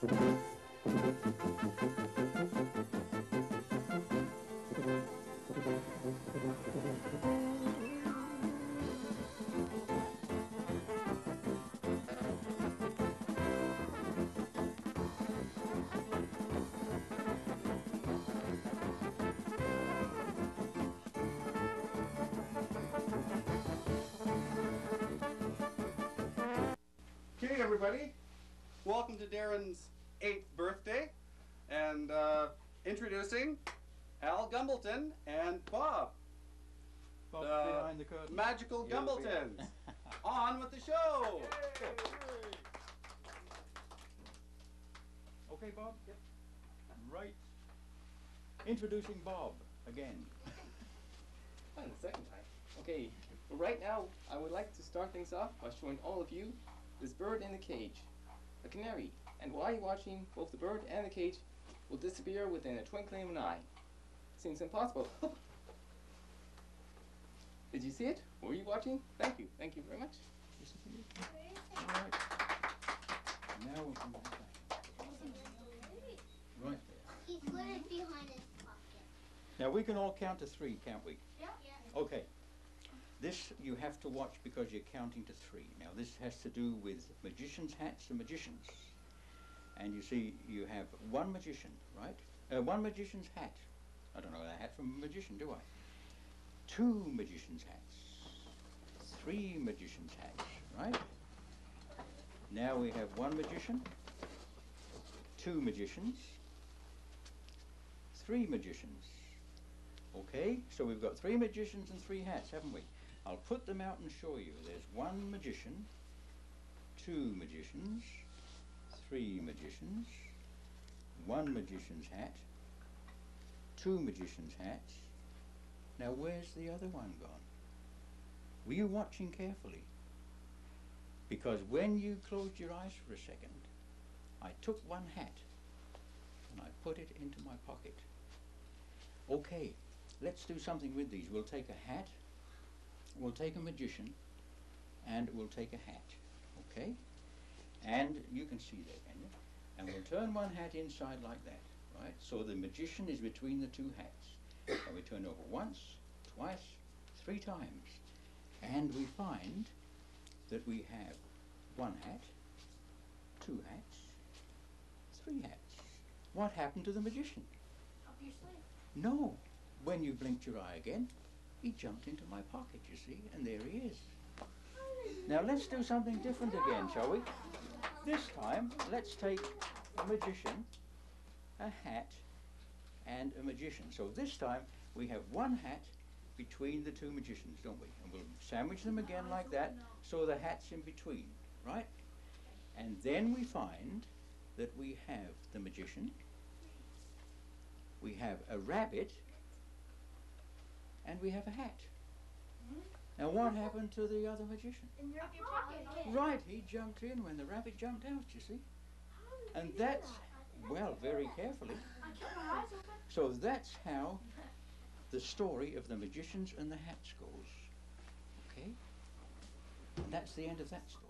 Okay, everybody, welcome to Darren's 8th birthday, and introducing Al Gumbleton and Bob. Bob behind the curtain. Magical Gumbletons. On with the show. Okay, Bob? Yep. Right. Introducing Bob again. Fine, the second time. Okay, well, right now I would like to start things off by showing all of you this bird in the cage, a canary. And while you're watching, both the bird and the cage will disappear within a twinkling of an eye. Seems impossible. Did you see it? Were you watching? Thank you. Thank you very much. All right. Now we'll come back. Right there. He put it behind his pocket. Now we can all count to 3, can't we? Yeah. Okay. This you have to watch because you're counting to 3. Now this has to do with magicians' hats and magicians. And you see, you have one magician, right? One magician's hat. I don't know a hat from a magician, do I? 2 magicians' hats. 3 magicians' hats, right? Now we have 1 magician, 2 magicians, 3 magicians. Okay, so we've got 3 magicians and 3 hats, haven't we? I'll put them out and show you. There's 1 magician, 2 magicians, 3 magicians, 1 magician's hat, 2 magicians' hats. Now where's the other one gone? Were you watching carefully? Because when you closed your eyes for a second, I took 1 hat and I put it into my pocket. Okay, let's do something with these. We'll take a hat, we'll take a magician, and we'll take a hat, okay? And you can see there, can you? And we'll turn 1 hat inside like that, right? So the magician is between the 2 hats. And we turn over once, twice, 3 times. And we find that we have 1 hat, 2 hats, 3 hats. What happened to the magician? Up your sleeve. No. When you blinked your eye again, he jumped into my pocket, you see, and there he is. Now let's do something different again, shall we? This time, let's take a magician, a hat, and a magician. So this time, we have 1 hat between the 2 magicians, don't we? And we'll sandwich them again like that, so the hat's in between, right? And then we find that we have the magician, we have a rabbit, and we have a hat. Now what happened to the other magician? In your pocket. Right, he jumped in when the rabbit jumped out, you see. And that's, well, very carefully. So that's how the story of the magicians and the hats goes. Okay? And that's the end of that story.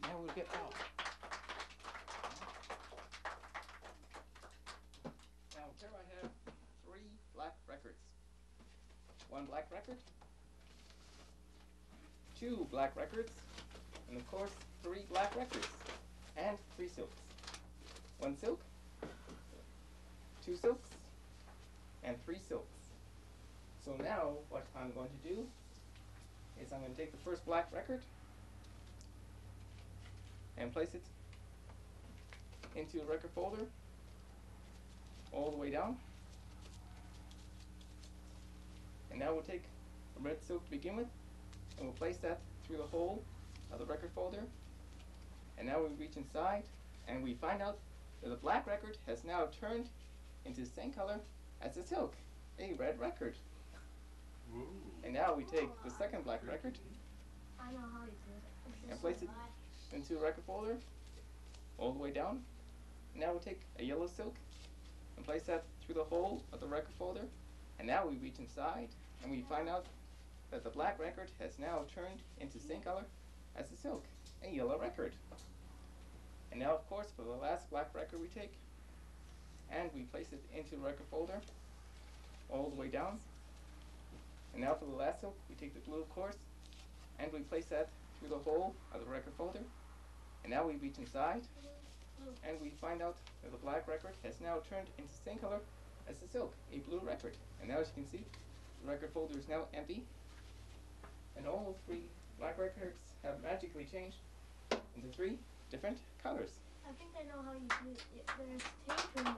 Now we'll get Bob. Now here I have 3 black records. 1 black record, 2 black records, and of course 3 black records, and 3 silks. 1 silk, 2 silks, and 3 silks. So now what I'm going to do is I'm going to take the first black record and place it into the record folder all the way down. And now we'll take the red silk to begin with, and we'll place that through the hole of the record folder. And now we reach inside, and we find out that the black record has now turned into the same color as the silk, a red record. Ooh. And now we take the second black record I know how he did it. and place it into the record folder all the way down. And now we'll take a yellow silk and place that through the hole of the record folder. And now we reach inside and we find out that the black record has now turned into the same color as the silk, a yellow record. And now, of course, for the last black record we take, and we place it into the record folder, all the way down. And now for the last silk, we take the blue, of course, and we place that through the hole of the record folder. And now we reach inside, and we find out that the black record has now turned into the same color as the silk, a blue record. And now, as you can see, the record folder is now empty, and all 3 black records have magically changed into 3 different colors. I think I know how you do it. There's tape in there.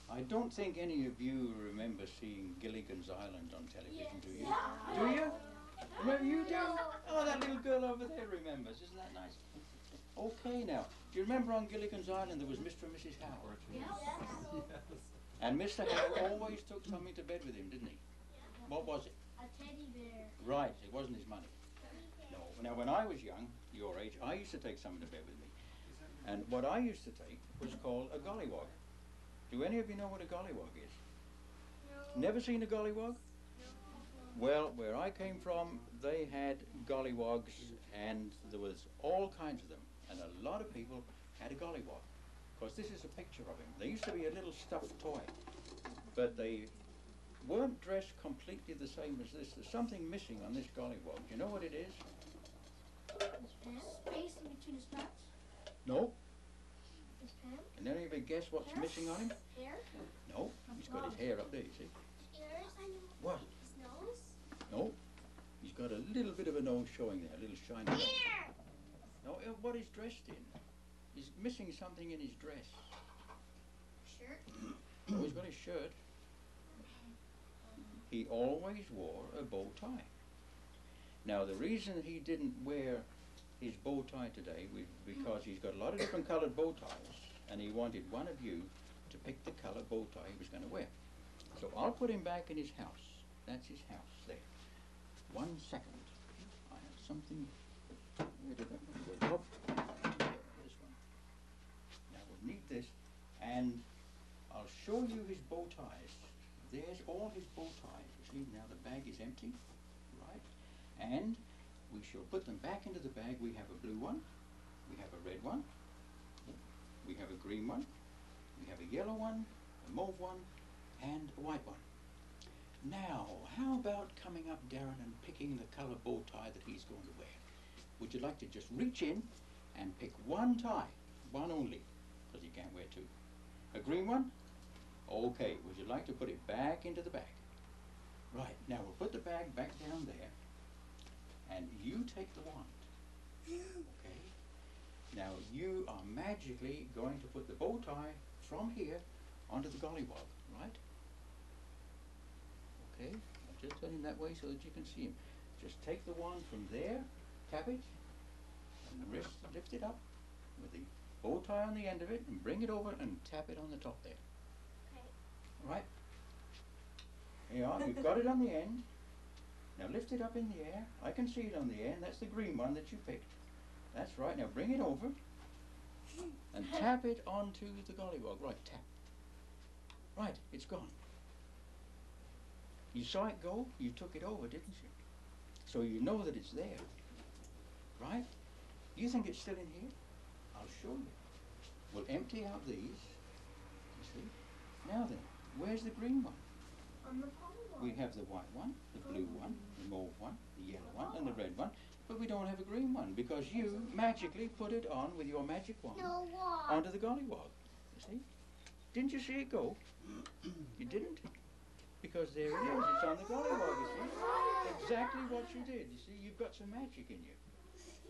I don't think any of you remember seeing Gilligan's Island on television, do you? Yeah. Do you? Remember you do? Oh, that little girl over there remembers. Isn't that nice? Okay, now, do you remember on Gilligan's Island there was Mr. and Mrs. Howard? Yes. And Mr. Howard always took something to bed with him, didn't he? What was it? A teddy bear. Right, it wasn't his money. No. Now, when I was young, your age, I used to take something to bed with me. And what I used to take was called a gollywog. Do any of you know what a gollywog is? No. Never seen a gollywog? Well, where I came from, they had gollywogs, and there was all kinds of them, and a lot of people had a gollywog. Of course, this is a picture of him. They used to be a little stuffed toy, but they weren't dressed completely the same as this. There's something missing on this gollywog. Do you know what it is? Space in between his pants. No. His pants. Can any of you guess what's missing on him? Hair. No. He's got his hair up there, you see. Ears. I know. What? His nose. No. He's got a little bit of a nose showing there, a little shiny nose. Ear. No, what he's dressed in. He's missing something in his dress. Shirt. No, he's got his shirt. He always wore a bow tie. Now, the reason he didn't wear his bow tie today was because he's got a lot of different coloured bow ties, and he wanted one of you to pick the colour bow tie he was going to wear. So I'll put him back in his house. That's his house there. 1 second. I have something. Where did that one go? Oh, yeah, this one. Now we'll need this, and I'll show you his bow ties. There's all his bow ties. You see, now the bag is empty, right? And we shall put them back into the bag. We have a blue one, we have a red one, we have a green one, we have a yellow one, a mauve one, and a white one. Now, how about coming up, Darren, and picking the colour bow tie that he's going to wear? Would you like to just reach in and pick one tie, one only, because you can't wear 2. A green one? Okay, would you like to put it back into the bag? Right, now we'll put the bag back down there, and you take the wand. Okay? Now you are magically going to put the bow tie from here onto the gollywog, right? Okay, I'll just turn him that way so that you can see him. Just take the wand from there, tap it, and lift it up with the bow tie on the end of it, and bring it over and tap it on the top there. Right? Here you are, you've got it on the end. Now lift it up in the air. I can see it on the end. That's the green one that you picked. That's right. Now bring it over and tap it onto the gollywog. Right, tap. Right, it's gone. You saw it go, you took it over, didn't you? So you know that it's there. Right? You think it's still in here? I'll show you. We'll empty out these. You see? Now then, where's the green one? On the polygon. We have the white one, the blue one, the mauve one, the yellow one, and the red one, but we don't have a green one because you magically put it on with your magic wand No wand. onto the gollywog. You see? Didn't you see it go? You didn't? Because there it is, it's on the gollywog, you see? Exactly what you did. You see, you've got some magic in you.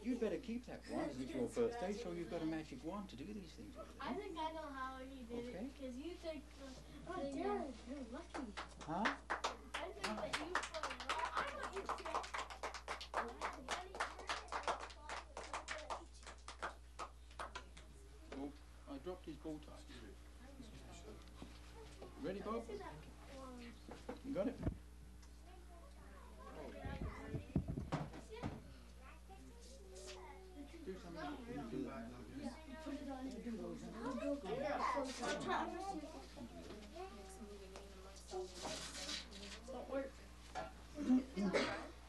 You'd better keep that wand as it's your birthday, so you've got a magic wand to do these things with. I think I know how he did Okay. it because you took the. Oh, Darren, you're lucky. Huh? I think that you put it right. I know you said. Oh, I dropped his bow tie. Ready, Bob? You got it? Do something. Do that. Put it on. Won't work.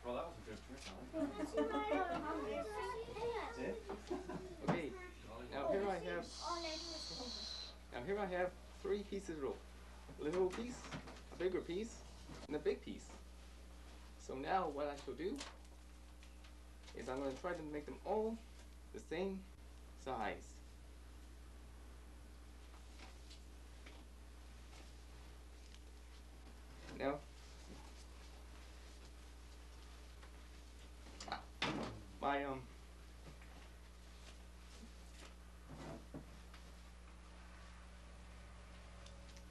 Well, that was a good trick, huh? Okay. Now here I have 3 pieces of rope. A little piece, a bigger piece, and a big piece. So now what I shall do is I'm going to try to make them all the same size. Now,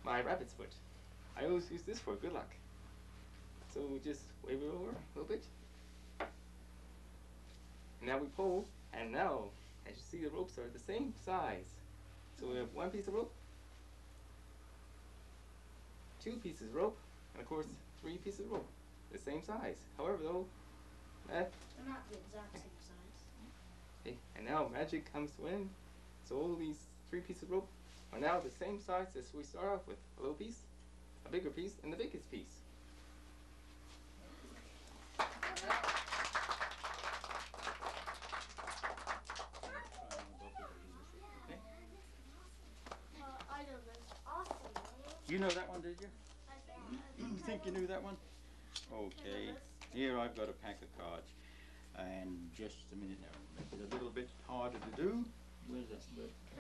my rabbit's foot. I always use this for good luck. So we just wave it over a little bit. Now we pull, and now, as you see, the ropes are the same size. So we have 1 piece of rope, 2 pieces of rope, and of course 3 pieces of rope, the same size. However, though, They're not the exact same size. okay, and now magic comes to an end. So all these 3 pieces of rope are now the same size as we start off with. A little piece, a bigger piece, and the biggest piece. I know this. Awesome. You know that one, did you? You think you knew that one? Okay, here I've got a pack of cards, and just a minute now, make it a little bit harder to do. Where's that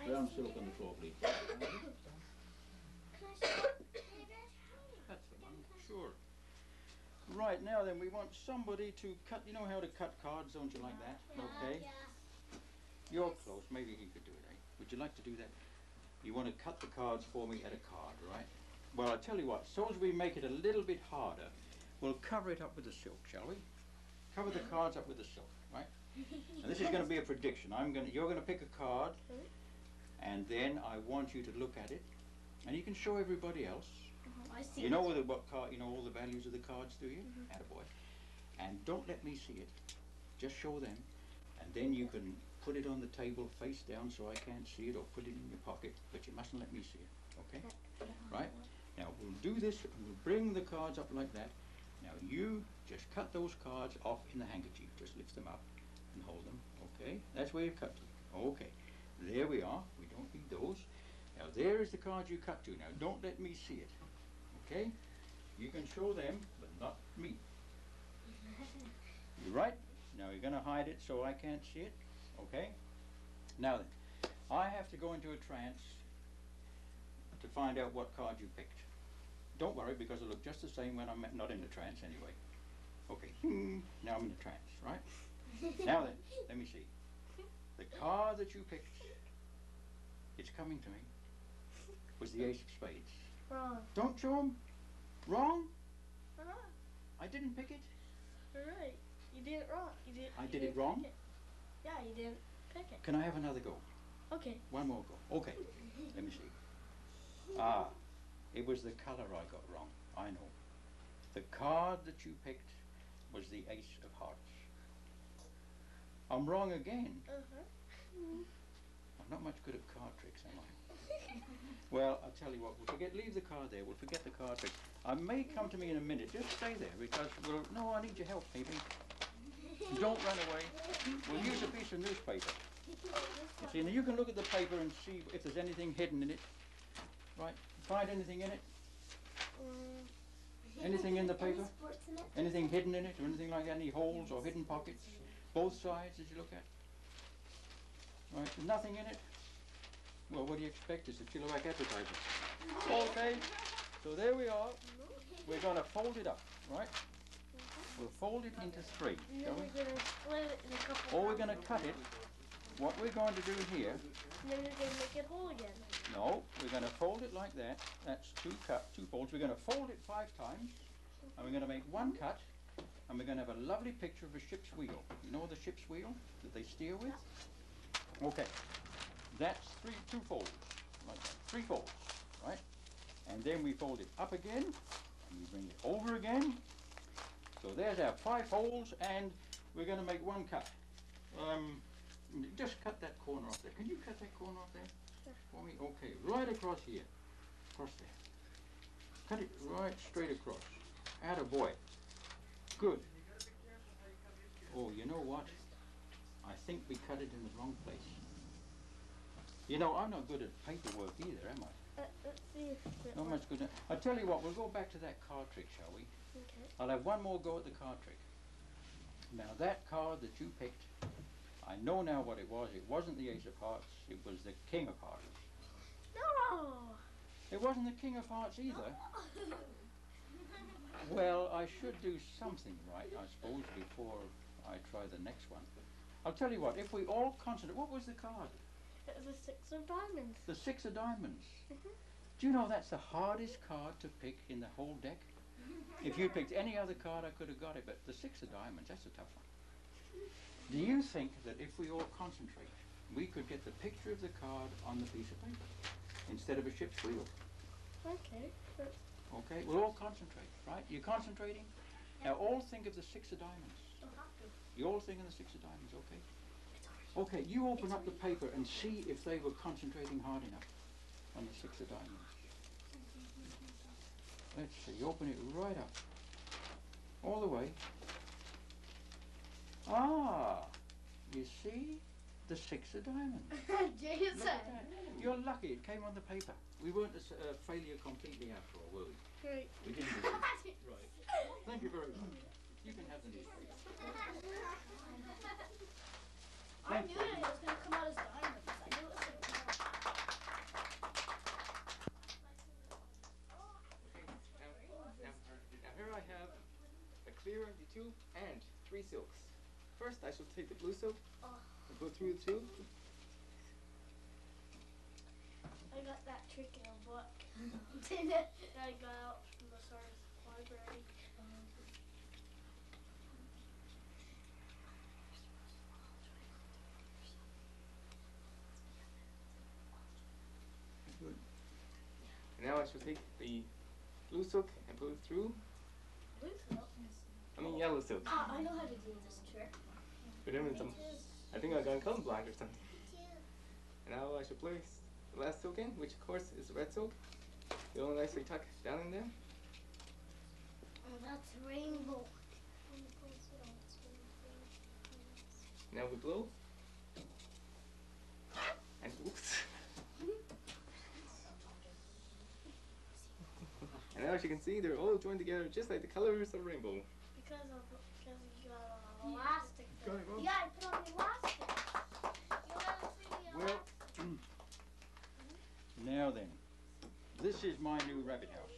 brown silk on the floor, please? That's the one, sure. Right, now then, we want somebody to cut, you know how to cut cards, don't you, like that? Okay. You're close, maybe he could do it, eh? Would you like to do that? You want to cut the cards for me at a card, right? Well, I'll tell you what, so as we make it a little bit harder, we'll cover it up with the silk, shall we? Cover the cards up with the silk, right? And this is going to be a prediction. You're going to pick a card, and then I want you to look at it, and you can show everybody else. I see. You know what card? You know all the values of the cards, do you? Attaboy. And don't let me see it. Just show them, and then you can put it on the table face down so I can't see it, or put it in your pocket. But you mustn't let me see it. Okay? Right? Now we'll do this. We'll bring the cards up like that. Now you just cut those cards off in the handkerchief. Just lift them up and hold them. Okay? That's where you cut to. Okay. There we are. We don't need those. Now there is the card you cut to. Now don't let me see it. Okay? You can show them, but not me. You right? Now you're going to hide it so I can't see it. Okay? Now then, I have to go into a trance to find out what card you picked. Don't worry, because it'll look just the same when I'm not in the trance anyway. Okay, now I'm in the trance, right? Now then, let me see. The card that you picked, it's coming to me, was the Ace of Spades. Wrong. Don't show him. Wrong? Wrong. I didn't pick it. Right. You did it wrong. You did. I did it wrong? Yeah, you didn't pick it. Can I have another go? Okay. One more go. Okay, let me see. Ah, it was the color I got wrong. I know. The card that you picked was the Ace of Hearts. I'm wrong again. I'm not much good at card tricks, am I? Well, I'll tell you what, leave the card there, we'll forget the card trick. I may come to me in a minute, just stay there, because no, I need your help, maybe. Don't run away. We'll use a piece of newspaper. You see, now you can look at the paper and see if there's anything hidden in it. Right, find anything in it? Anything in the paper? Anything hidden in it, or anything like that, any holes or hidden pockets? Both sides, did you look at? Right, there's nothing in it? Well, what do you expect? It's a Chilliwack advertisement. Okay, so there we are. We're going to fold it up, right? We'll fold it into 3, shall we? We're going to split it in a couple. Or we're going to cut it. What we're going to do here... And then we're going to make it whole again. No, we're going to fold it like that. That's 2 folds. We're going to fold it 5 times. And we're going to make 1 cut. And we're going to have a lovely picture of a ship's wheel. You know the ship's wheel that they steer with? Okay. That's 2 folds, like that, 3 folds, right? And then we fold it up again, and we bring it over again. So there's our 5 folds, and we're going to make 1 cut. Just cut that corner off there. Can you cut that corner off there? For me? Okay, right across here. Across there. Cut it right straight across. Attaboy. Good. Oh, you know what? I think we cut it in the wrong place. You know, I'm not good at paperwork either, am I? Let's see if it Not much good at... I'll tell you what, we'll go back to that card trick, shall we? Okay. I'll have one more go at the card trick. Now, that card that you picked, I know now what it was. It wasn't the Ace of Hearts, it was the King of Hearts. No! It wasn't the King of Hearts either. Well, I should do something right, I suppose, before I try the next one. I'll tell you what, if we all concentrate... What was the card? It was a 6 of diamonds. The 6 of diamonds. Mhm. Do you know that's the hardest card to pick in the whole deck? If you picked any other card, I could have got it, but the 6 of diamonds, that's a tough one. Do you think that if we all concentrate, we could get the picture of the card on the piece of paper instead of a ship's wheel? Okay. But Okay, we'll all concentrate, right? You're concentrating? Now all think of the 6 of diamonds. You all think of the 6 of diamonds, okay? Okay, you open up the paper and see if they were concentrating hard enough on the 6 of diamonds. Let's see, open it right up. All the way. Ah, you see? The 6 of diamonds. Jason. Look at that. You're lucky, it came on the paper. We weren't a failure completely after all, were we? Great. We didn't do it. Right. Thank you very much. You can have the newspaper. I knew it was going to come out as diamonds. I knew it was going to come out. Now here I have a clear, the 2, and 3 silks. First, I shall take the blue silk and go through the 2. I got that trick in a book. That I got out from the SARS library. Good. And now I shall take the blue silk and put it through, Blue silk? yellow silk. Ah, I know how to do this trick. But then it's I think I got colorblind or something. And now I should place the last silk in, which of course is red silk. It'll nicely tuck down in there. Oh, that's rainbow. Now we blow. And oops. And now as you can see, they're all joined together just like the colors of rainbow. Because you got an elastic. Got it, Mom? Yeah, I put on the elastic. You gotta see the Well, elastic. now then, this is my new rabbit house.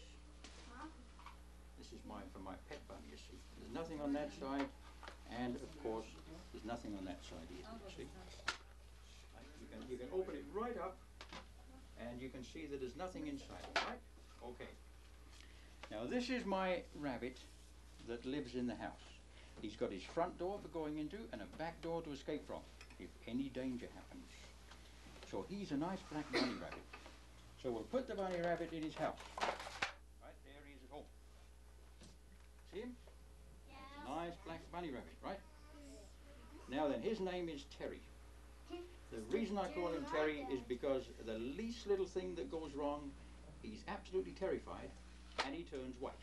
Huh? This is for my pet bunny, you see. There's nothing on that side, and of course, there's nothing on that side either, you see. You can open it right up, and you can see that there's nothing inside it, right? Okay. Now this is my rabbit that lives in the house. He's got his front door for going into and a back door to escape from, if any danger happens. So he's a nice black bunny rabbit. So we'll put the bunny rabbit in his house. Right, there he is at home. See him? Yeah. Nice black bunny rabbit, right? Now then, his name is Terry. The reason I call him Terry is because the least little thing that goes wrong, he's absolutely terrified and he turns white.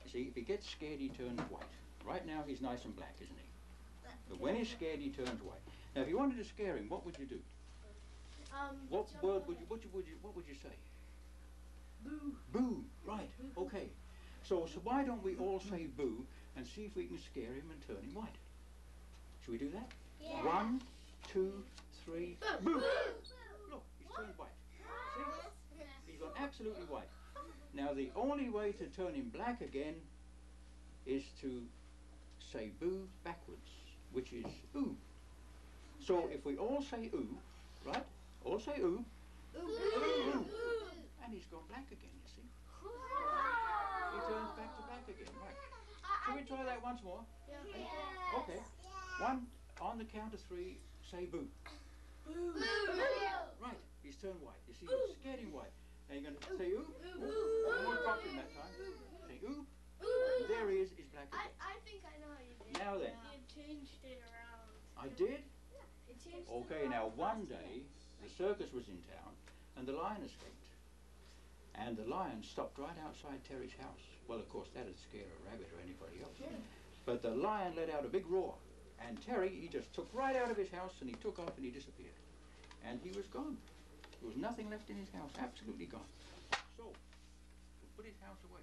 You see, if he gets scared, he turns white. Right now, he's nice and black, isn't he? But when he's scared, he turns white. Now, if you wanted to scare him, what would you do? What word would you say? Boo. Boo, right, okay. So why don't we all say boo and see if we can scare him and turn him white? Should we do that? Yeah. 1, 2, 3, boo! Look, he's turned white. See? He's gone absolutely white. Now the only way to turn him black again is to say boo backwards, which is ooh. So if we all say ooh, right? All say ooh, ooh, and he's gone black again, you see. He turns back to black again, right? Shall we try that once more? Yeah. Okay. 1, on the count of 3, say boo. Boo. Right, he's turned white. You see, you scared him white. Now you're going to say ooh. One more drop in that time. Say ooh. And there he is, he's black again. I think I know how you did. Now then. You changed it around. I did? It changed Okay, now one day, the circus was in town and the lion escaped. And the lion stopped right outside Terry's house. Well, of course, that'd scare a rabbit or anybody else. But the lion let out a big roar. And Terry, he just took right out of his house and he took off and he disappeared. And he was gone. There was nothing left in his house, absolutely gone. So, he put his house away.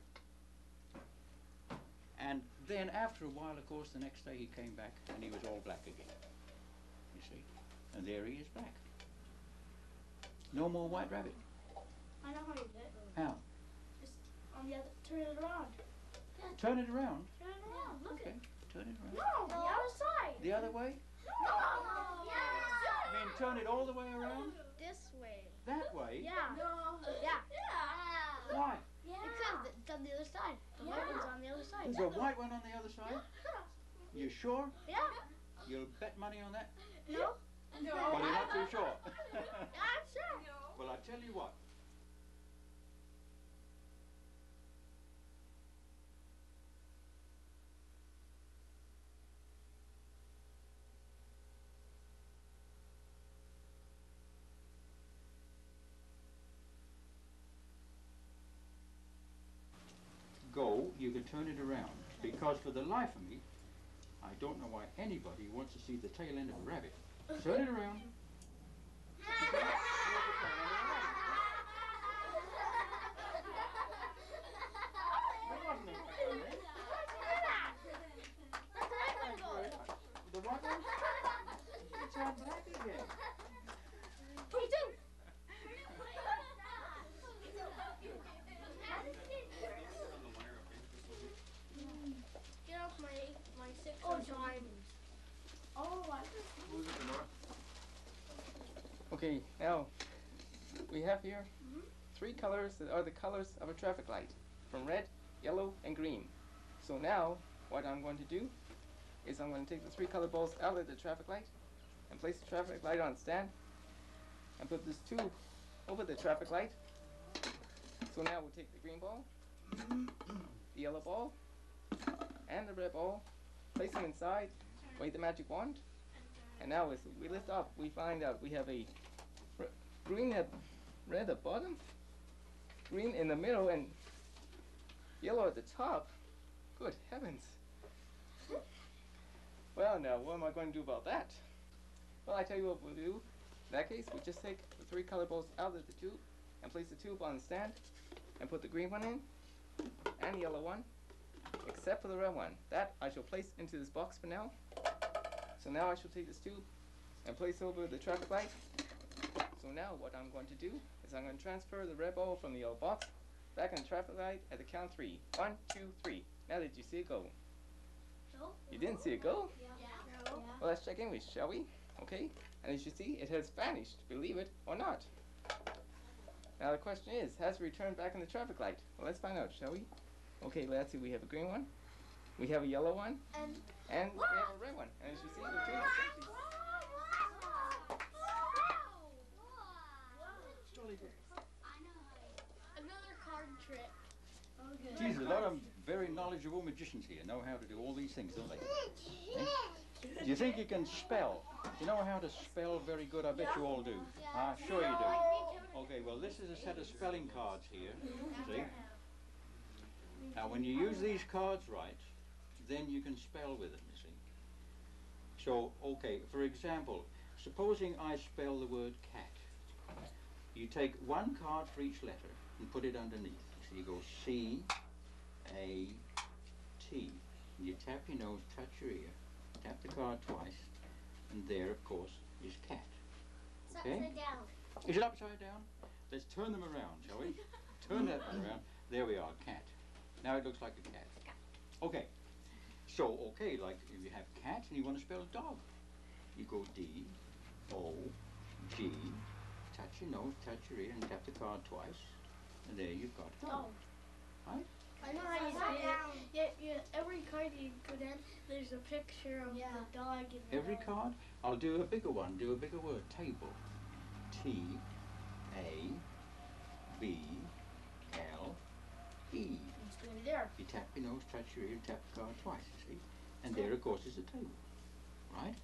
And then after a while, of course, the next day he came back and he was all black again. You see? And there he is back. No more white rabbit. I know how you do it. How? Just on the other, turn it around. Turn it around? Turn it around, look Okay, at turn it around. No, the other side. The other way? No. I mean, turn it all the way around? This way. That way? Yeah. No. Yeah. Why? Because it's on the other side. The white one's on the other side. There's a white one on the other side? You sure? Yeah. You'll bet money on that? No. Well, you're not too sure. I'm sure. Well, I tell you what. Go, you can turn it around. Because for the life of me, I don't know why anybody wants to see the tail end of a rabbit. Turn it around. The white one? It's all black again. Me too. Get off my six time. Oh, I Okay, now we have here three colors that are the colors of a traffic light, from red, yellow, and green. So now what I'm going to do is I'm going to take the three color balls out of the traffic light and place the traffic light on its stand and put this tube over the traffic light. So now we'll take the green ball, the yellow ball, and the red ball, place them inside, wave the magic wand, and now as we lift up, we find out we have a green at red at bottom, green in the middle, and yellow at the top. Good heavens. Well, now, what am I going to do about that? Well, I tell you what we'll do. In that case, we just take the three color balls out of the tube and place the tube on the stand and put the green one in and the yellow one, except for the red one. That I shall place into this box for now. So now I shall take this tube and place over the traffic light. So now what I'm going to do is I'm going to transfer the red ball from the yellow box back in the traffic light at the count 3. 1, 2, 3. Now did you see it go? No. You didn't see it go? Yeah. Well, let's check English, shall we? Okay. And as you see, it has vanished, believe it or not. Now the question is, has it returned back in the traffic light? Well, let's find out, shall we? Okay, let's see. We have a green one, we have a yellow one, and we have a red one. And as you see, the two are empty. Another card trick. Geez, a lot of very knowledgeable magicians here know how to do all these things, don't they? Eh? Do you think you can spell? Do you know how to spell very good? I bet you all do. Sure you do. Okay, well this is a set of spelling cards here, see? Now when you use these cards right, then you can spell with them, you see. So, okay, for example, supposing I spell the word cat. You take one card for each letter and put it underneath. So you go C, A, T. And you tap your nose, touch your ear, tap the card twice, and there, of course, is cat. Okay? Upside down. Is it upside down? Let's turn them around, shall we? Turn that one around. There we are, cat. Now it looks like a cat. Okay. So, okay, like if you have cat and you want to spell dog, you go D, O, G, touch your nose, touch your ear, and tap the card twice, and there you've got dog. Right? I know how you do it. Yeah, every card you put in, there's a picture of the dog. And Every card? I'll do a bigger one, do a bigger word. Table. T, A, B, L, E. It's going to be there. You tap your nose, touch your ear, and tap the card twice, you see? And there, of course, is a table. Right?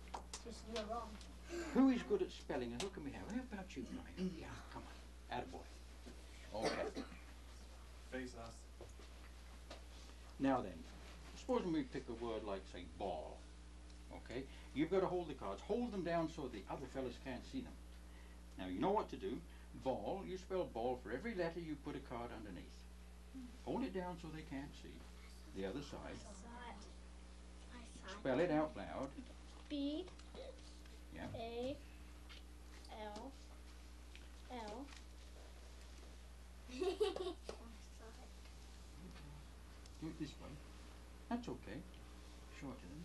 Just do it wrong. Who is good at spelling and who can we have? How about you, Ryan? Yeah, come on. Attaboy. Okay. Face us. Now then, supposing we pick a word like, say, ball. Okay? You've got to hold the cards. Hold them down so the other fellas can't see them. Now, you know what to do. Ball, you spell ball for every letter you put a card underneath. Hold it down so they can't see the other side. Spell it out loud. B. Yeah. A. L. L. Do it this way. That's okay. Show it to them.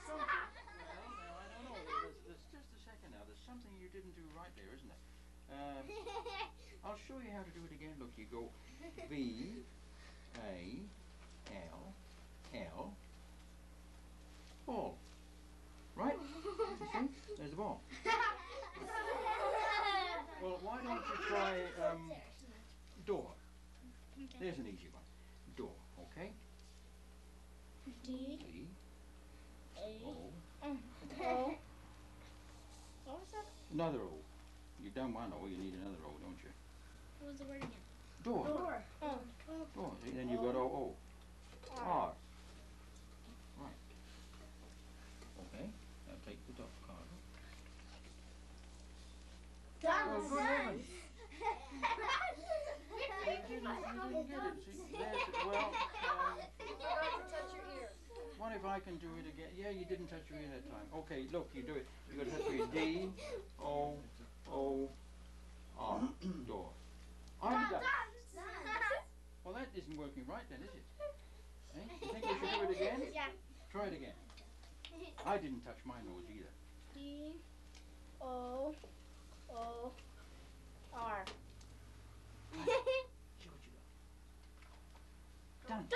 Well, I don't know. There's just a second now. There's something you didn't do right there, isn't there? I'll show you how to do it again. Look, you go B, A, L, L, ball. Right? You see? There's the ball. Well, why don't you try door? There's an easy one. Door, okay? D. D, A. O, O. What was that? another O. You've done one O, you need another O, don't you? What was the word again? Door. Door. Oh. Door. See, then you've got O, O. R. Right. Okay, now take the top card. Oh, good heavens. You didn't get it. See, there's it. Well, what if I can do it again? Yeah, you didn't touch your ear that time. Okay, look, you do it. You got to touch your ear. D, O, O, R. Door. I'm done. Well, that isn't working right then, is it? Eh? You think we should do it again? Yeah. Try it again. I didn't touch my nose either. D. O. O. R. See what you got. Done.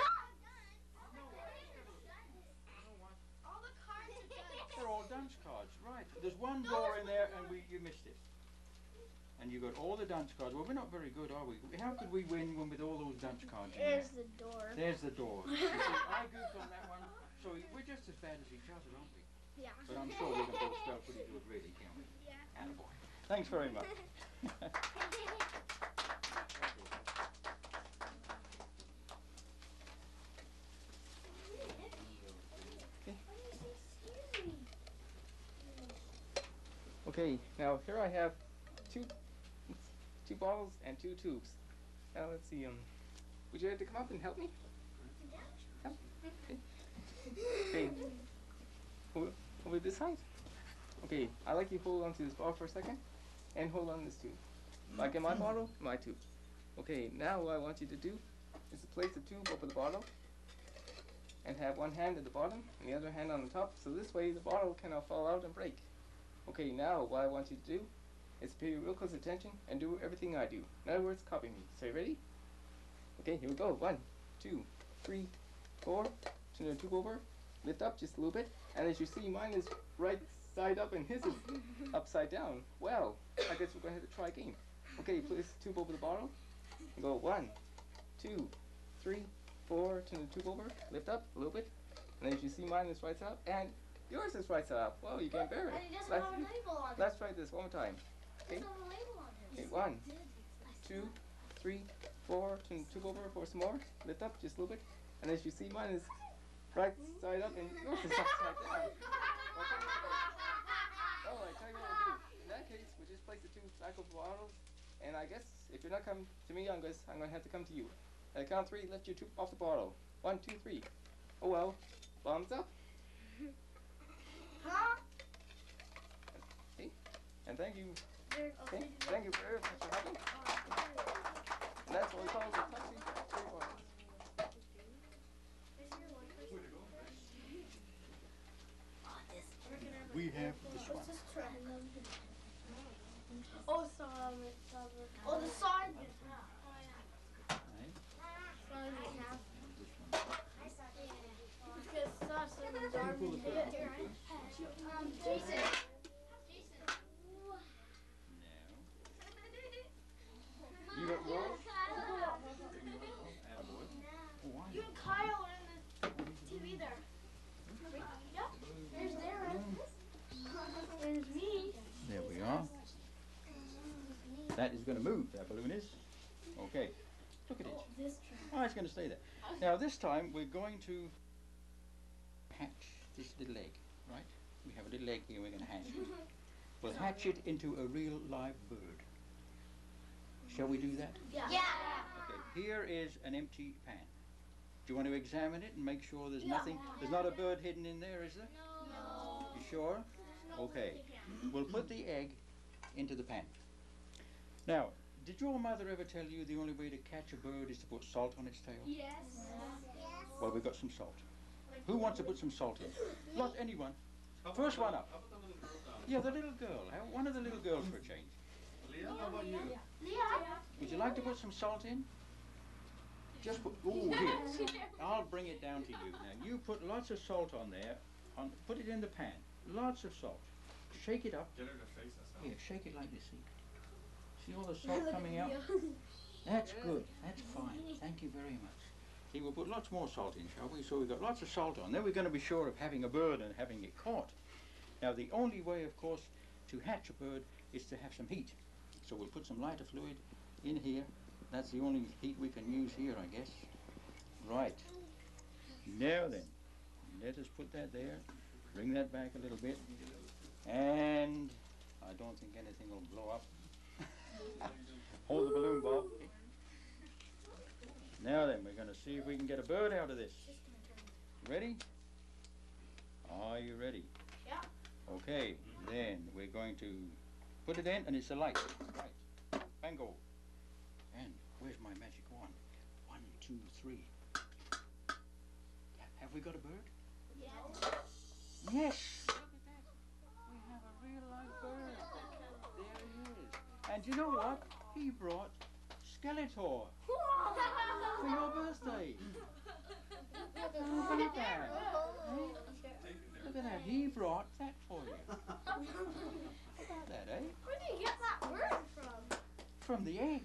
All the cards are done. They're all dunce cards, right. There's one door in there and you missed it. And you got all the dunce cards. Well, we're not very good, are we? How could we win when with all those dunce cards in there? There's the door. There's the door. You see, I goofed on that one, so we're just as bad as each other, aren't we? Yeah. But I'm sure we can both spell pretty good, really, can't we? Yeah. Attaboy. Thanks very much. Okay, now here I have two bottles and two tubes. Now let's see, would you like to come up and help me? Help? Okay. Over this side? Okay, I'd like you to hold on to this bottle for a second and hold on this tube. Like in my bottle, my tube. Okay, now what I want you to do is to place the tube over the bottle and have one hand at the bottom and the other hand on the top, so this way the bottle cannot fall out and break. Okay, now what I want you to do is pay real close attention and do everything I do. In other words, copy me. So you ready? Okay, here we go. 1, 2, 3, 4. Turn the tube over. Lift up just a little bit. And as you see, mine is right side up and his is upside down. Well, I guess we're going to have to try again. Okay, place the tube over the bottle. And go 1, 2, 3, 4. Turn the tube over. Lift up a little bit. And as you see, mine is right side up. And yours is right side up. Well, you can't bear it. And it doesn't have a label on it. Let's try this one more time. It Okay. doesn't have a label on it. Okay, 1, 2, 3, 4. Turn the tube over for some more. Lift up just a little bit. And as you see, mine is right side up and yours is upside down. Okay. Oh, I tell you what we'll do. In that case, we'll just place the two back over the bottles. And I guess if you're not coming to me, I'm going to have to come to you. At the count of 3, lift your tube off the bottle. 1, 2, 3. Oh well. Thumbs up. Huh? Okay. And thank you. There- Okay. Thank you very much for helping. And that's what we call the touchy three bottles. We have this one. What's this trend? Oh, so oh, the side. Right? Because sauce and Jason. You got yours? You and Kyle are in the TV there. Yep. There's Darren. That is going to move, that balloon is. Okay, look at it. This Oh, it's going to stay there. Now this time we're going to hatch this little egg, right? We have a little egg here we're going to hatch. We'll hatch it into a real live bird. Shall we do that? Yeah. Okay, here is an empty pan. Do you want to examine it and make sure there's nothing, there's not a bird hidden in there, is there? No. You sure? Okay, we'll put the egg into the pan. Now, did your mother ever tell you the only way to catch a bird is to put salt on its tail? Yes. Well, we've got some salt. Who wants to put some salt in? Not anyone. First one up. How about the little girl down Yeah, the little girl. One of the little girls for a change. there? Leah, how about you? Would you like to put some salt in? Just put, oh, here. I'll bring it down to you. Now, you put lots of salt on there. Put it in the pan. Lots of salt. Shake it up. Get her to face us. Here, shake it like this, see? See all the salt coming out? That's good. That's fine. Thank you very much. See, we'll put lots more salt in, shall we? So we've got lots of salt on. Then we're going to be sure of having a bird and having it caught. Now, the only way, of course, to hatch a bird is to have some heat. So we'll put some lighter fluid in here. That's the only heat we can use here, I guess. Right. Now then, let us put that there. Bring that back a little bit. And I don't think anything will blow up. Hold the balloon, Bob. Now then, we're going to see if we can get a bird out of this. Ready? Are you ready? Yeah. Okay, then we're going to put it in, and it's a light. Right. Bango. And where's my magic wand? 1, 2, 3. Have we got a bird? Yeah. Yes. Look at that. We have a real live bird. There he is. And you know what? He brought Skeletor for your birthday. How about that? Eh? Look at that. He brought that for you. How about that, eh? Where did you get that bird from? From the egg.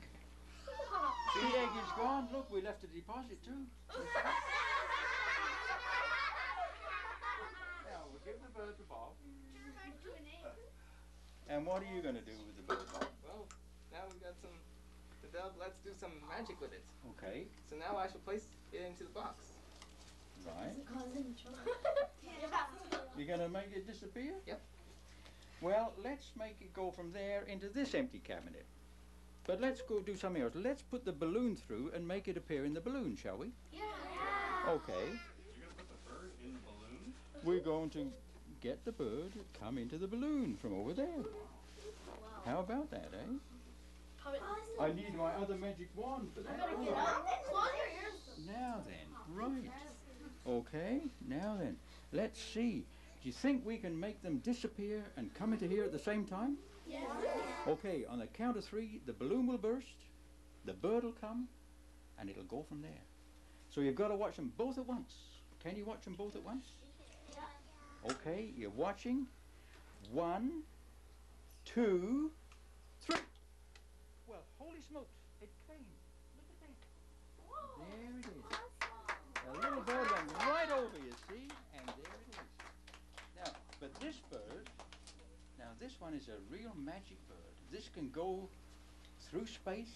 The egg is gone. Look, we left a deposit too. Now, we'll give the bird to Bob. And what are you going to do with the bird, Bob? Well, now we've got some developed. Let's do some magic with it. Okay, So now I shall place it into the box. right. Yeah. You're going to make it disappear? Yep. Well, let's make it go from there into this empty cabinet. But let's go do something else. Let's put the balloon through and make it appear in the balloon, shall we? Yeah. Okay. You're going to put the bird in the balloon? We're going to get the bird to come into the balloon from over there. How about that, eh? I need my other magic wand for that. Get up. Close your ears. Now then, right. Okay, now then, let's see. Do you think we can make them disappear and come into here at the same time? Yeah. Okay, on the count of 3, the balloon will burst, the bird will come, and it'll go from there. So you've got to watch them both at once. Can you watch them both at once? Yeah. Okay, you're watching. 1, 2, 3. Well, holy smokes, it came. Look at that. There it is. A little bird went right over, you see, and there it is. Now, but this bird, now this one is a real magic bird. This can go through space.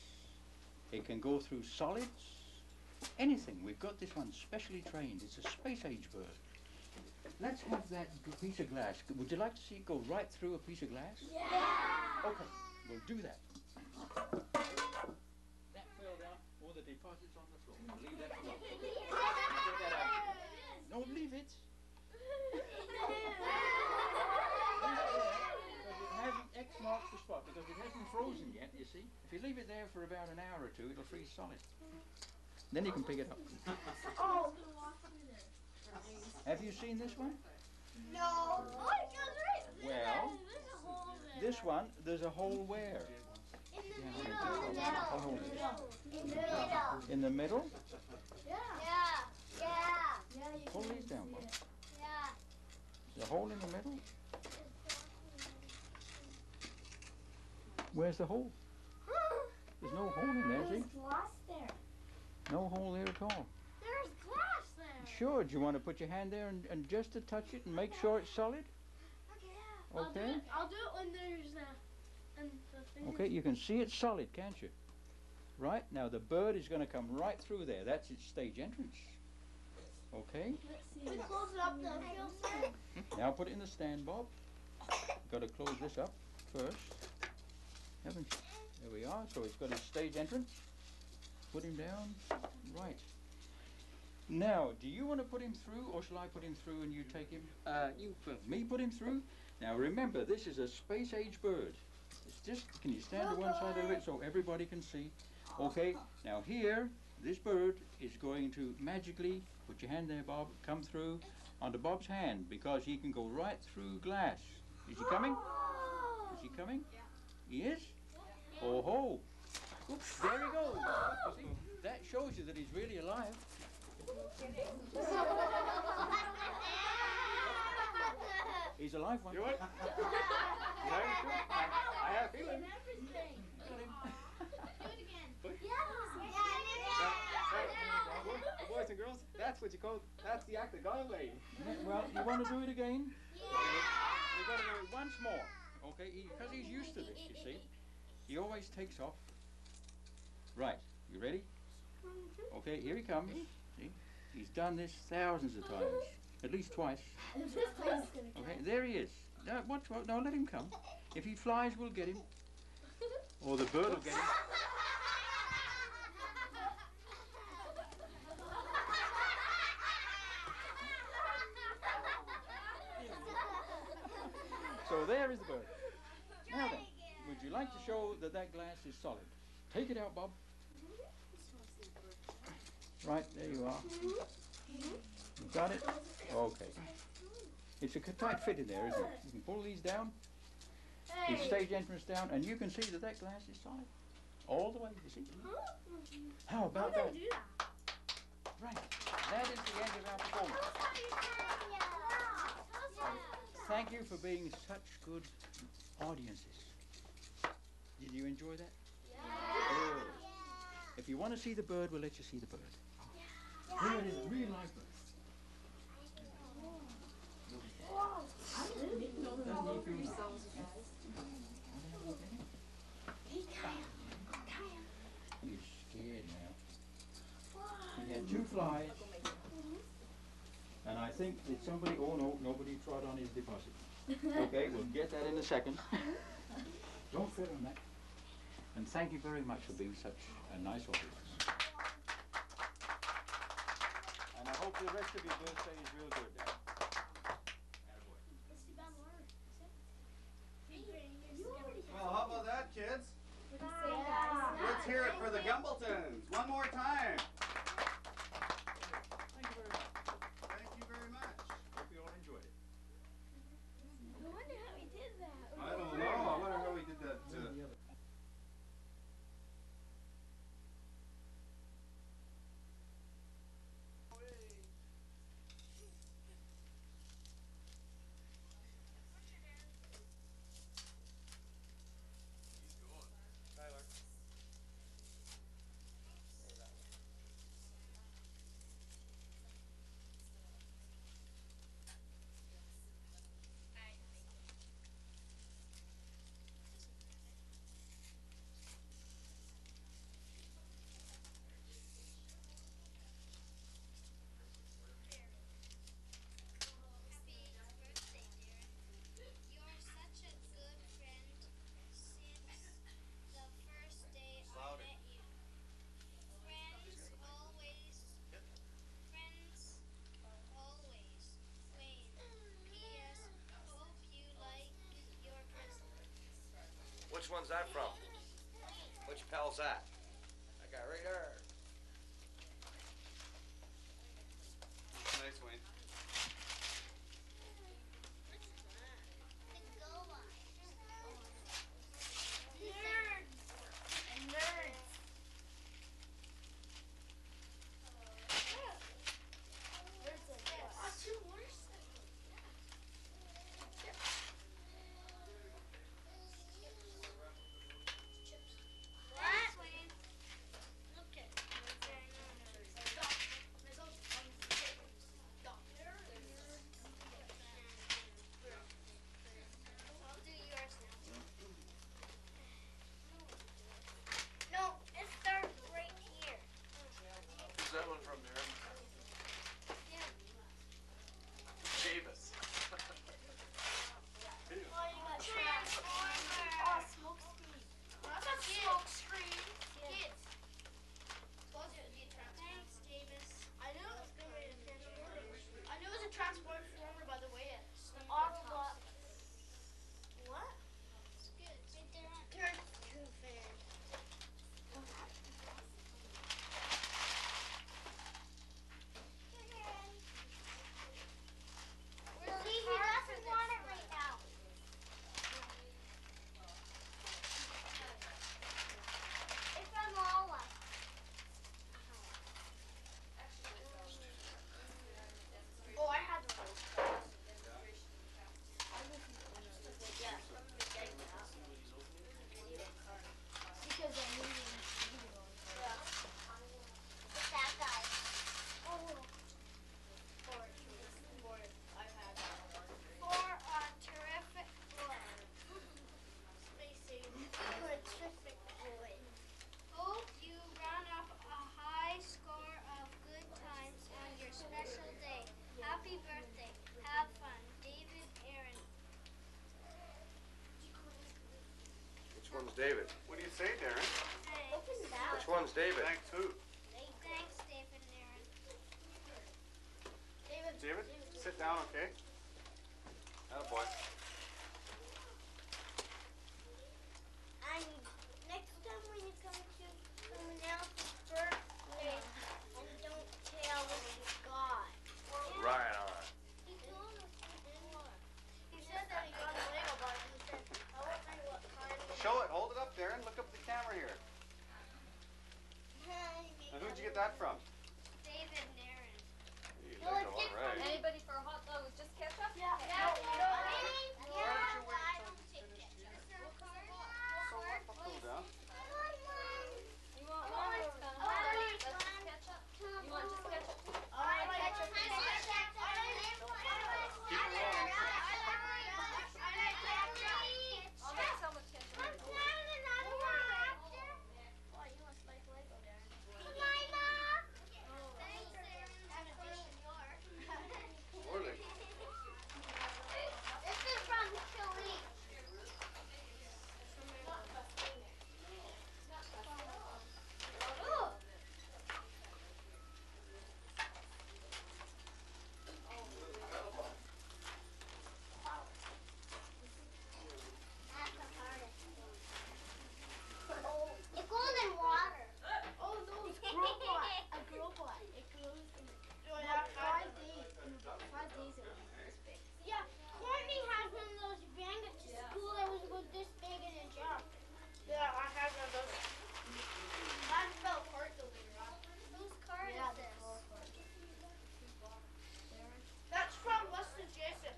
It can go through solids. Anything. We've got this one specially trained. It's a space-age bird. Let's have that piece of glass. Would you like to see it go right through a piece of glass? Yeah. Okay, we'll do that. That fell down. All the deposits on the floor. Leave that alone. Get that out. No, leave it. Because it hasn't X marks the spot because it hasn't frozen yet, you see. If you leave it there for about an hour or 2, it'll freeze solid. Then you can pick it up. Oh. Have you seen this one? No. Oh, it goes right. Well, There's a hole there. this one, there's a hole where? In the Yeah, middle. I'll hold it. In the middle. In the middle? Yeah. Yeah. Yeah. Pull these down, Bob. Yeah. There's a hole in the middle? Where's the hole? There's no hole in there, see? There's glass there. No hole there at all. There's glass there. Sure, do you want to put your hand there and just to touch it and make sure it's solid? Okay. Okay. I'll do it when there's And the thing Okay, you can see it's solid, can't you? Right, now the bird is going to come right through there. That's its stage entrance. Okay, we close it up the field stand. now put it in the stand, Bob. Got to close this up first, haven't you? There we are, so it's got its stage entrance. Put him down, right. Now, do you want to put him through, or shall I put him through and you take him? You first. Me put him through? Now remember, this is a space-age bird. It's just, can you stand to one side of it so everybody can see? Okay, now here, this bird is going to magically, put your hand there, Bob, come through onto Bob's hand, because he can go right through glass. Is he coming? Is he coming? Yeah. He is? Oh ho! Oops, there he goes. You see, that shows you that he's really alive. He's a live one. You what? I have a feeling. Boys and girls, that's what you call, that's the act of gone away. Yeah, well, you want to do it again? We've got to do it once more. Okay, because he's used to this, you see. He always takes off. Right, you ready? Okay, here he comes. See? He's done this thousands of times. At least twice. Okay, there he is. No, watch, no, let him come. If he flies, we'll get him. Or the bird will get him. So there is the bird. Now then, would you like to show that that glass is solid? Take it out, Bob. Right, there you are. You got it? Okay. It's a tight fit in there, isn't it? You can pull these down, the stage entrance down, and you can see that that glass is solid. All the way, you see? How about that? Right. That is the end of our performance. Thank you for being such good audiences. Did you enjoy that? Good. If you want to see the bird, we'll let you see the bird. Here it is, a real live bird. He's scared now. He had two flies, and I think that somebody, oh no, nobody trod on his deposit. Okay, we'll get that in a second. Don't fit on that. And thank you very much for being such a nice audience. And I hope the rest of your birthday is real good, Dad. Well, how about that, kids? Let's hear it for the Gumbletons. One more time. Thank you very much. Thank you very much. Hope you all enjoyed it. I wonder how he did that. I don't know. I wonder how we did that. Which one's that from? Which pal's that? That guy right there. Nice, Wayne. David. What do you say, Darren? Which one's David? Thanks who? Thanks, David and Aaron. David, sit down, okay? Attaboy. And next time when you come to announce his birthday, and don't tell what he got. Right on. He told us before. He said that he got a Lego box and he said, I won't say what kind. Show it. Hold it up, Darren. Look up at the camera here. And who'd you get that from? David and Aaron. All right. Anybody for a hot dog with just ketchup? Yeah. Why don't you wait till he's finished here? So what? Cool down. You want one? That's just ketchup. You want just ketchup? Keep it rolling. I'll make so much ketchup. Morning. This is from Chilliwack. Oh. It goes in water. Oh, no, it's a grow pot. It grows in 5 days. In 5 days it was this big. Yeah, Courtney has one of those. He brought it to school. It was about this big and it jumped. Yeah, I have one of those. That's about cart building, Rob. Whose cart is this? That's from Weston Jason.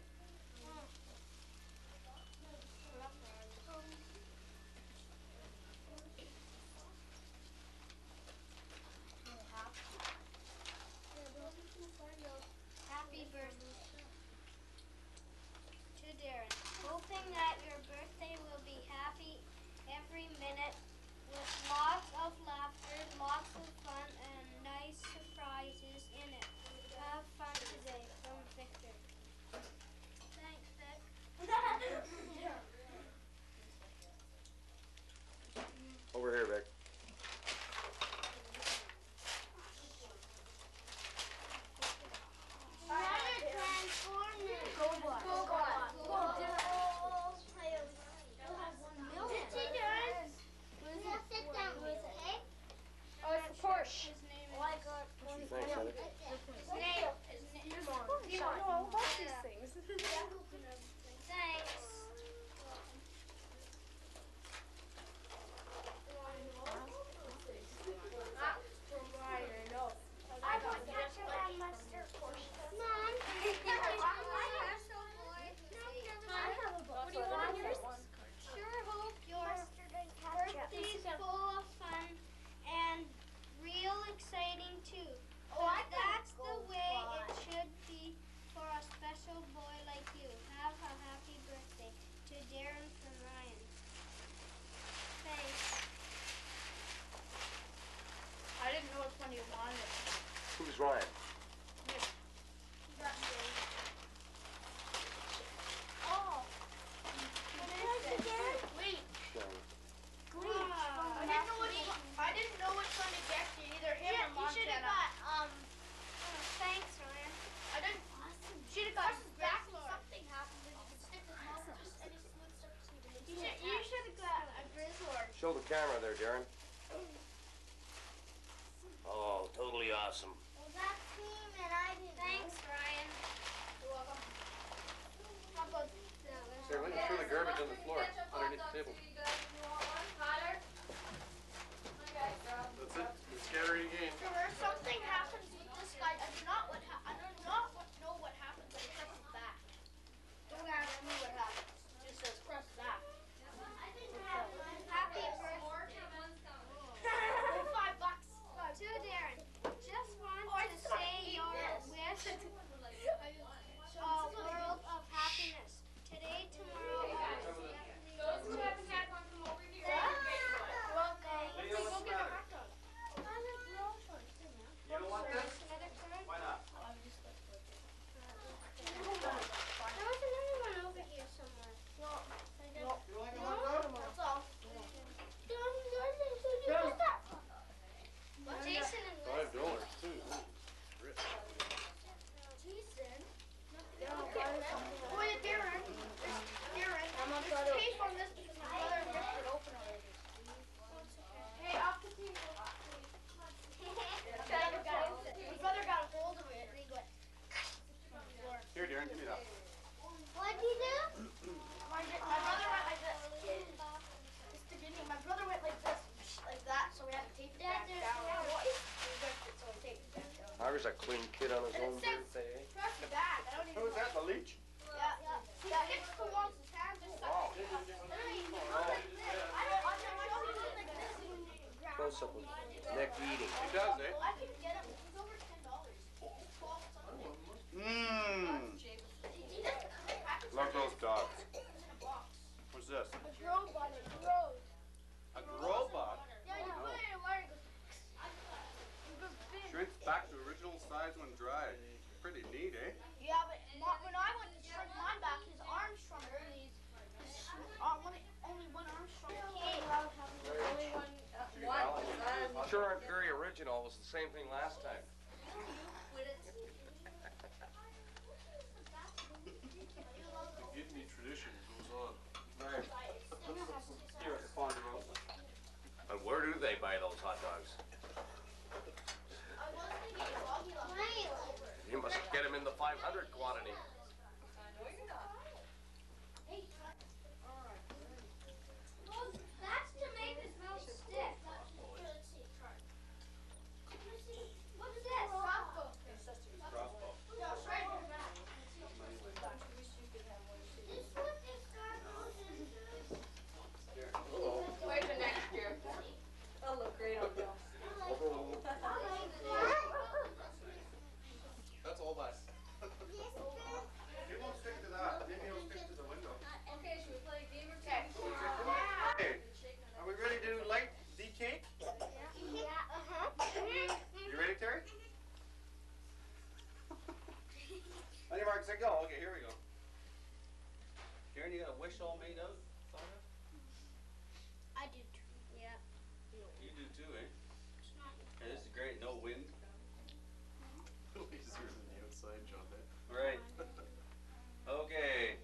Happy birthday to Darren. Hoping that your birthday will be happy every minute with lots of laughter, lots of fun, and nice surprises in it. Have fun today from Victor. Thanks, Vic. Over here, Vic. Porsche. Thanks, honey. Thanks. I want ketchup and mustard Porsche. Mom, what do you want on yours? Sure hope your birthday's full of fun and real exciting too. That's the way it should be for a special boy like you. Have a happy birthday to Darren from Ryan. Thanks. I didn't know which one you wanted. Who's Ryan? Oh. What is it, Darren? Wait. Sean. I didn't know which one to get you, either him or Montana. You should have got, thanks, Ryan. I didn't. Should have got back. Something happened. You should have got a Grizzlord. Show the camera there, Darren. Oh, totally awesome. Well, that's him and I didn't. Thanks, Ryan. You're welcome. How about Say, when you threw the garbage on the floor underneath the table. That's it. You're scattering again. Something happens with this guy. I do not know what happens when he presses back. Don't ask me what happens. It just says press back. Happy birthday. $5. To Darren. Just want to say your wish a world of happiness. Today, tomorrow, Those who haven't had Queen kid on his own birthday. Trust me, bad. I don't even Who's that, the leech? Yeah. Yeah, hits the walls, his hands just Wow. I don't Close up with neck eating. He does, eh? I can get him. He's over $10. It's 12 something. Mmm. He doesn't come in packets. Love those dogs. In a box. What's this? A grow bun. It grows. A robot. Yeah, you put it in water. It goes big. Shrinks back to original size when dry. Pretty neat, eh? Yeah, but when I went to shrink mine back, his arm shrunk. Only one arm shrunk. Only one. Sure aren't very original. It was the same thing last time. The Gidney tradition goes on. Right. Here at the Ponderosa. And where do they buy those hot dogs? You must get them in the 500 quantity. That's to make his mouth stick. What is this? Crossbow. This one is Wait for next year. That'll look great on Bill. That's all that. He won't stick to that. Maybe he'll stick to the window. Okay, should we play a game or two? Hey, are we ready to light the cake? You ready, Terry? On your mark, set, go. Okay, here we go. Karen, you got a wish all made out? Thought of? I did too. Yeah. You do too, eh? Yeah, this is great. No wind. Easier than the outside job, eh? Right. Okay.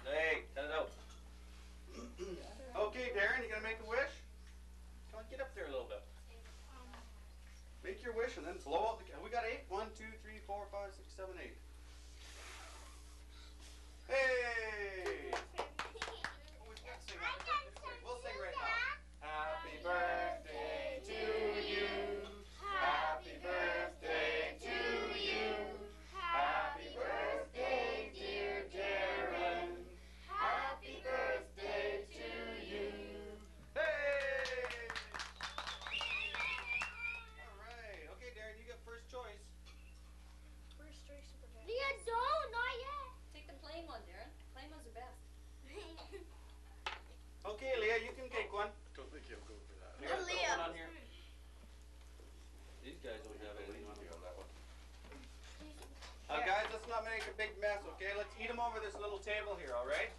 Hey, cut it out. Okay, Darren, you gonna make a wish? Come on, get up there a little bit. Make your wish and then blow out the. We got 8. 1, 2, 3, 4, 5, 6, 7, 8. Hey! We'll sing right now. Happy birthday to you. Happy birthday to you. Happy birthday, dear Darren. Happy birthday to you. Hey! All right. Okay, Darren, you got first choice. Leah, don't, not yet. Take the plain one, Darren. Plain ones are best. Okay, Leah, you can take one. Don't think he'll go for that. You gotta throw one on here. These guys don't have anything on On that one. Guys, let's not make a big mess, okay? Let's eat them over this little table here, all right?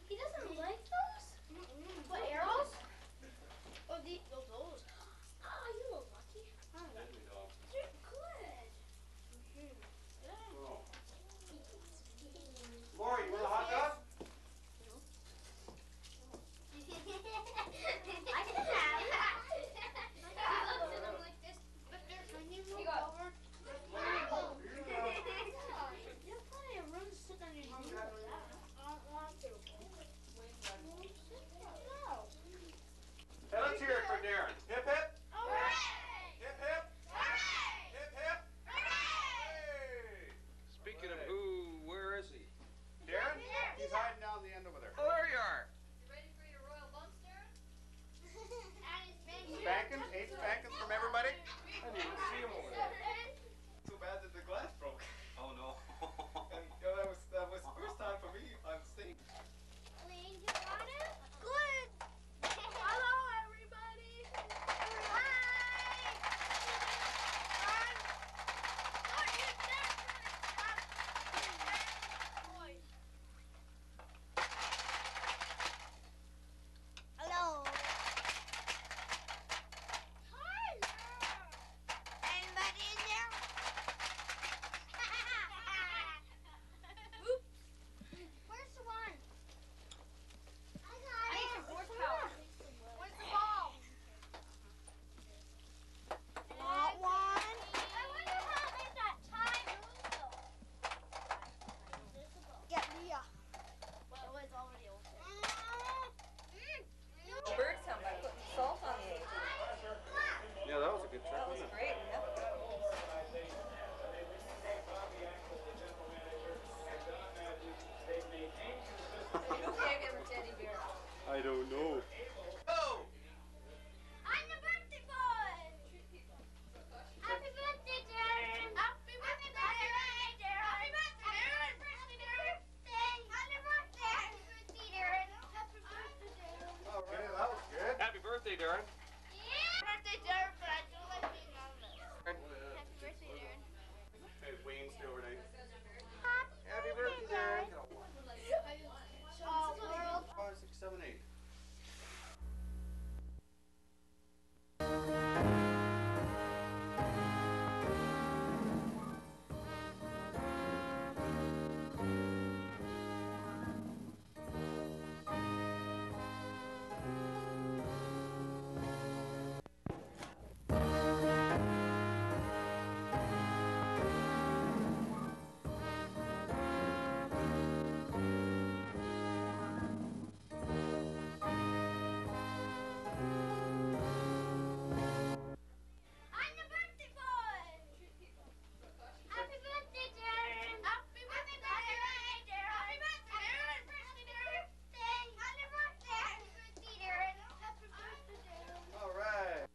He doesn't like those? What, arrows? Oh, those. Ah, you little lucky. You're good. Oh. Lori, you want a hot dog? I can have it. Like this. But there's You got Here you go. You're fine. I don't know. Go! I'm the birthday boy! Happy birthday, Darren! Happy birthday, Darren! Happy birthday, Darren! Happy birthday, Darren! Happy birthday, Darren! Happy birthday, Darren! Okay, that was good. Happy birthday, Darren. Yeah! Birthday, Darren, but I don't like being anonymous. Happy birthday, Darren. Hey, Wayne, stay overnight. Happy birthday, Darren! Oh, world. 5, 6, 7, 8. I'm the birthday boy! Happy birthday, Darren! Happy birthday, Darren! Happy birthday, Darren! Happy birthday! Happy birthday, Darren! Happy birthday, Darren! All right.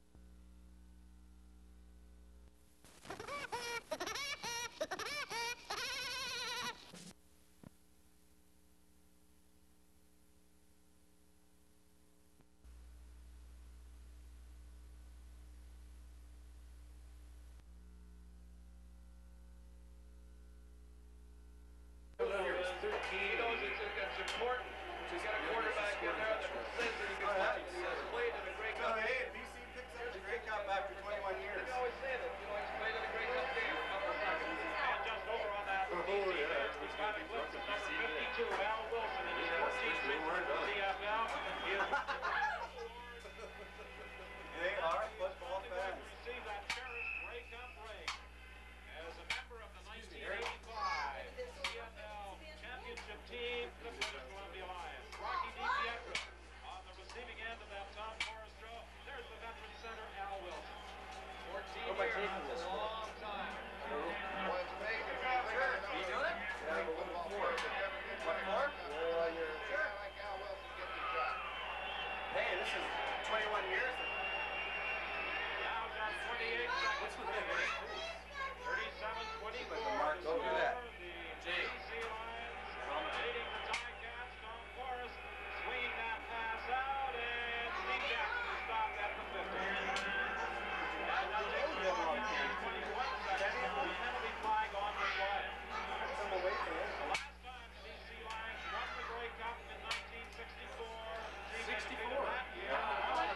He knows it's important to get a quarterback in there that says that he can play. He has played in the Grey So, Cup. hey, BC picks up the Grey Cup after 21 years. They always say that, he's played in the Grey Cup game a couple of times. And just over on that Oh, BC yeah. bench, we've got a glimpse of number 52, Al Wilson, in his 14th trip to the CFL. He is They are football fans. receive that cherished Grey Cup ring as a member of the 1985 CFL championship team, the British Columbia Lions. Rocky DiPietro on the receiving end of that Tom Forrest throw. There's the veteran center, Al Wilson. 14 years, that's a long time. You doing it? What for? Hey, this is 21 years. Now got 28 seconds. What's with that, man? 37-24. Don't do that. The BC Lions leading the Ticats. Tom Forrest swinging that pass out, and Steve Jackson stopped at the 50. And that takes the clock down to 21 seconds. A penalty flag on the play. The last time the BC Lions won the Grey Cup in 1964. 64? That year. I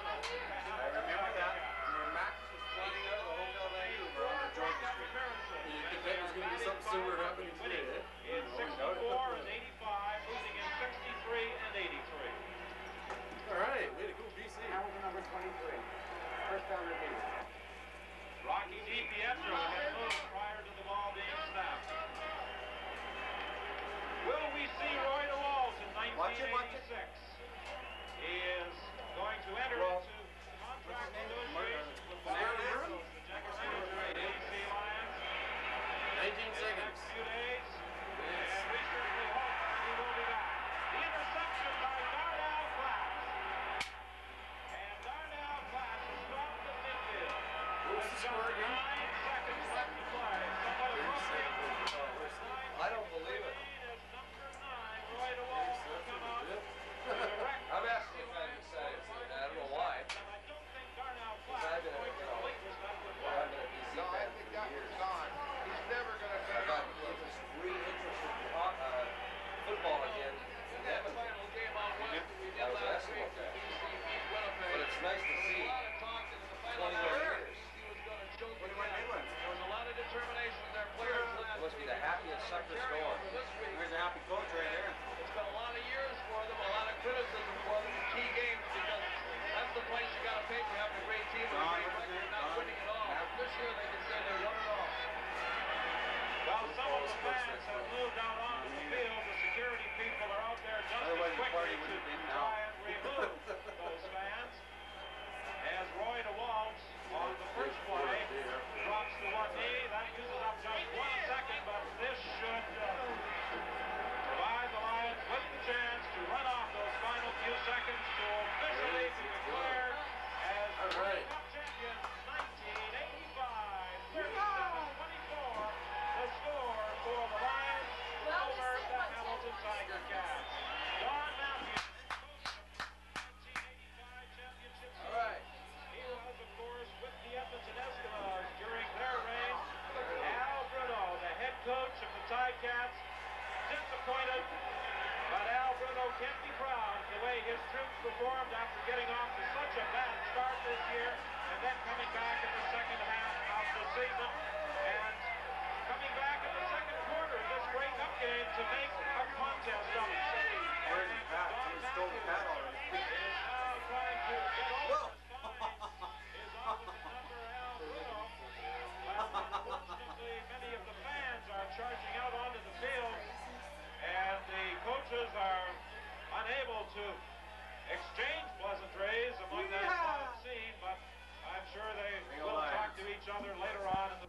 remember that. When Max was flying out of the hotel Vancouver on the Georgia Street. You think that was going to be something similar happening today, eh? In 64 and 85, losing in 63 and 83. All right, way to go, BC. Number 23. First down review. Rocky DiPietro had moved prior to the ball being snapped. Will we see Roy DeWalt in Watch it, watch it. 1986? He is going to enter into contract negotiations with the Darren? BC Lions. 19 seconds. Next few days, and we certainly hope that he will be back. The interception by Darnell Class. And Darnell Class has stopped at midfield. What's the score again? 9 seconds left to play. Somewhat abruptly. I don't believe it. As number 9, Roy DeWalt will come out to direct. I'm asking if I decided to. I don't know why. And I don't think Darnell Class I've is been, going to relinquish that I've football. been a BC fan for years. I got reinterested in football again in Edmonton. I was asked about that. But it's nice to see 21 years. 21 Midlands. It must be the happiest suckers going. There's a happy coach right there. It's been a lot of years for them, a lot of criticism for them in key games because that's the place you got to pay for having a great team and a great record, not winning it all. This year they can say they won it all. Well, some of the fans have moved out onto the field. The security people are out there just Otherwise as the party quickly would have to been try now. and remove those fans. As Roy DeWalt on the first play drops the one knee. That uses up just 1 second, but this should provide the Lions with the chance to run off those final few seconds to can't be proud of the way his troops performed after getting off to such a bad start this year and then coming back in the second half of the season and coming back in the second quarter of this Grey Cup game to make a contest of it. Where's the cat? Someone stole the cat already. Is now trying to indulge his opposite number, Al Bruno. But unfortunately, many of the fans are charging out onto the field, and the coaches are unable to exchange pleasantries among that small scene, but I'm sure they will talk to each other later on in